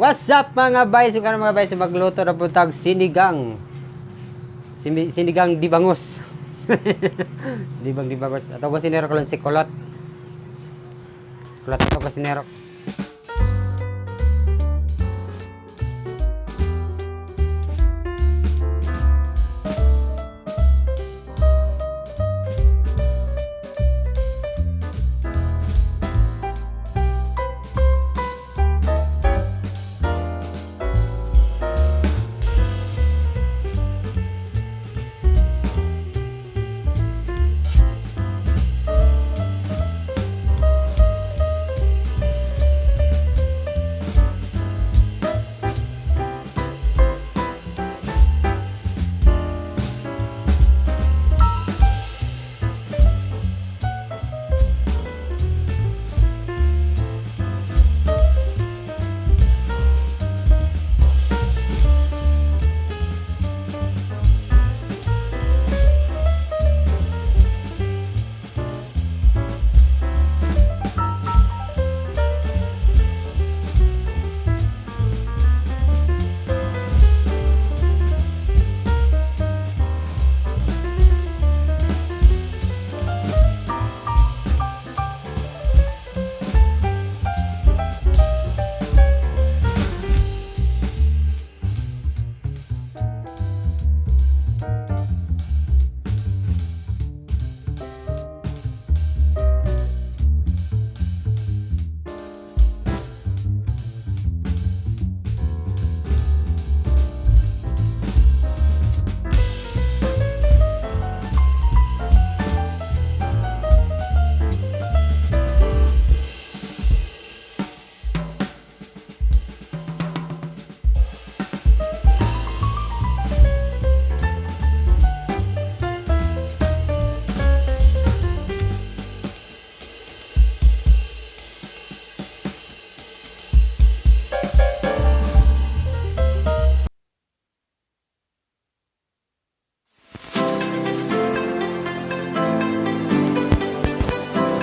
What's up mga bay? So mga bay, magluto na putag sinigang. Sinigang di Bangos. di Bangos. Atau ko sinero ko lang si Kulot. Kulot ko sinero.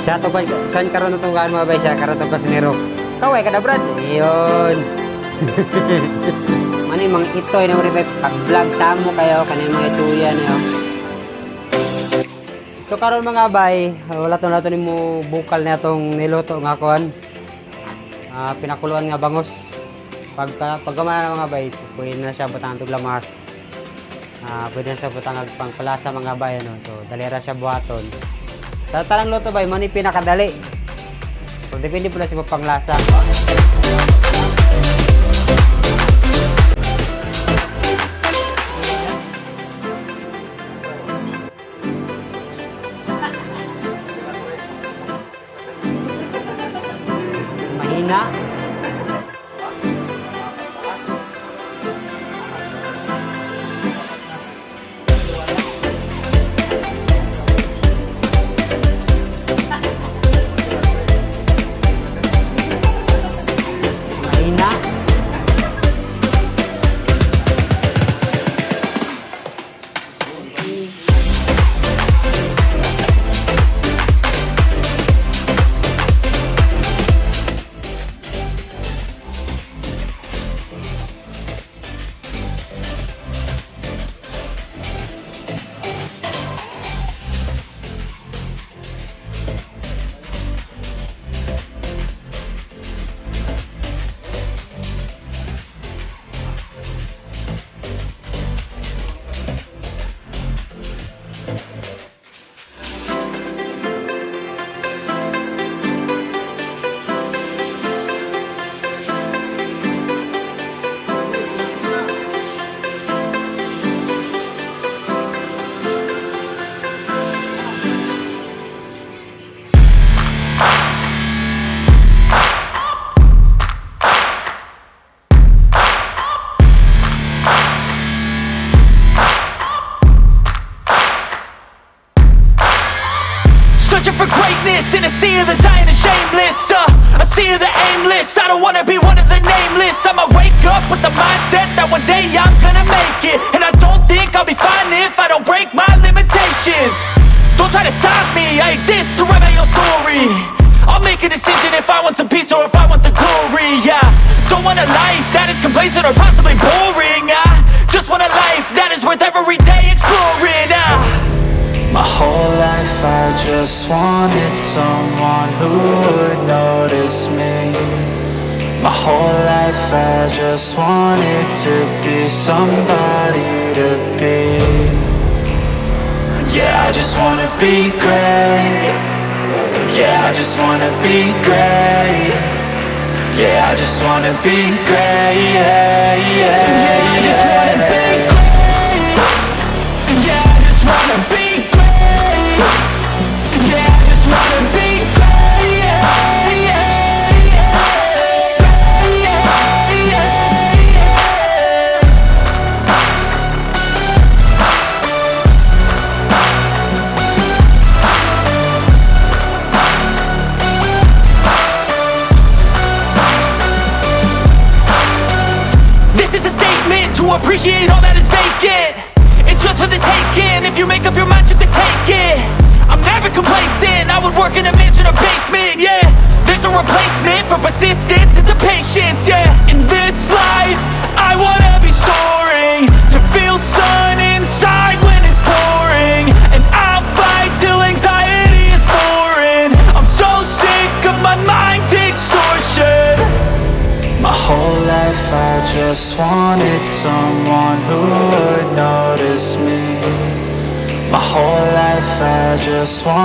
Siya to ba? Saan karon itong gaan mga bay siya? Karon itong kasinero. Kaway ka na Brad? Ayun. Ano yung mga itoy na mga pag-vlog sa mo kayo. Kanina mga ituyan. So karon mga bay, wala to na ito mo bukal na itong niluto nga kuhan. Pinakuluan nga bangos. Pagkamana mga bay, so, pwede na siya butang itong lamas. Pwede na siya butang pangpalasa mga bay. Ano? So dalira siya buhaton. Sa talang luto ba, man yung pinakadali. So, depende po na sa panglasa. Mahina. Searching for greatness in a sea of the dying and shameless, a sea of the aimless. I don't wanna be one of the nameless. I'ma wake up with the mindset that one day I'm gonna make it. And I don't think I'll be fine if I don't break my limitations. Don't try to stop me, I exist to write my own story. I'll make a decision if I want some peace or if I want the glory, yeah. Don't don't want a life that is complacent or possibly boring. I just want a life that is worth every day exploring. My whole life I just wanted someone who would notice me. My whole life I just wanted to be somebody to be. Yeah, I just wanna be great. Yeah, I just wanna be great. Yeah, I just wanna be great. Yeah, I just wanna be great. Yeah, I just wanna be great. Yeah, I just wanna be great. This is a statement to appreciate all that is vacant. It's just for the taking. If you make up your mind, you can take it. I'm never complacent. I would work in a mansion or basement. Yeah, there's no replacement for persistence. It's a patience. Yeah, in this life, I wanna be soaring, to feel sun inside when it's pouring, and I'll fight till anxiety is foreign. I'm so sick of my mind's extortion. My whole life I just wanted someone who would notice me. My whole life I just wanted